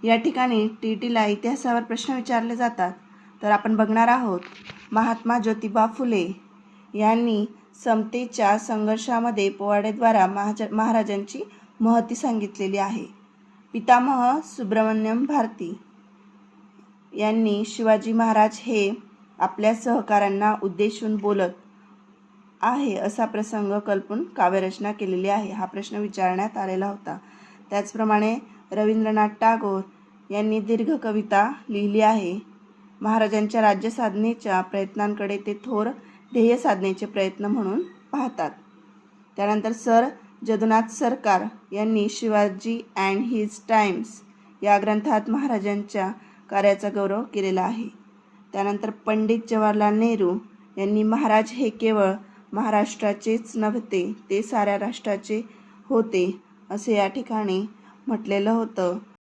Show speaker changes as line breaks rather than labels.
या ठिकाणी टीईटीला इतिहासावर प्रश्न विचारले जातात. तर आपण बघणार आहोत महात्मा ज्योतिबा फुले यांनी समतेच्या संघर्षामध्ये पोवाड्याद्वारा महाराजांची महती सांगितलेली आहे. पितामह सुब्रमण्यम भारती यांनी शिवाजी महाराज हे आपल्या सहकाऱ्यांना उद्देशून बोलत आहे असा प्रसंग कल्पून काव्यरचना केलेली आहे. हा प्रश्न विचारण्यात आलेला होता. त्याचप्रमाणे रवींद्रनाथ टागोर यांनी दीर्घ कविता लिहिली आहे. महाराजांच्या राज्य साधनेच्या प्रयत्नांकडे ते थोर ध्येय साधनेचे प्रयत्न म्हणून पाहतात. त्यानंतर सर जदुनाथ सरकार यांनी शिवाजी अँड हिज टाइम्स या ग्रंथात महाराजांच्या कार्याचा गौरव केलेला आहे. त्यानंतर पंडित जवाहरलाल नेहरू यांनी महाराज हे केवळ महाराष्ट्राचेच नव्हते, ते साऱ्या राष्ट्राचे होते असे या ठिकाणी म्हटलेलं होतं.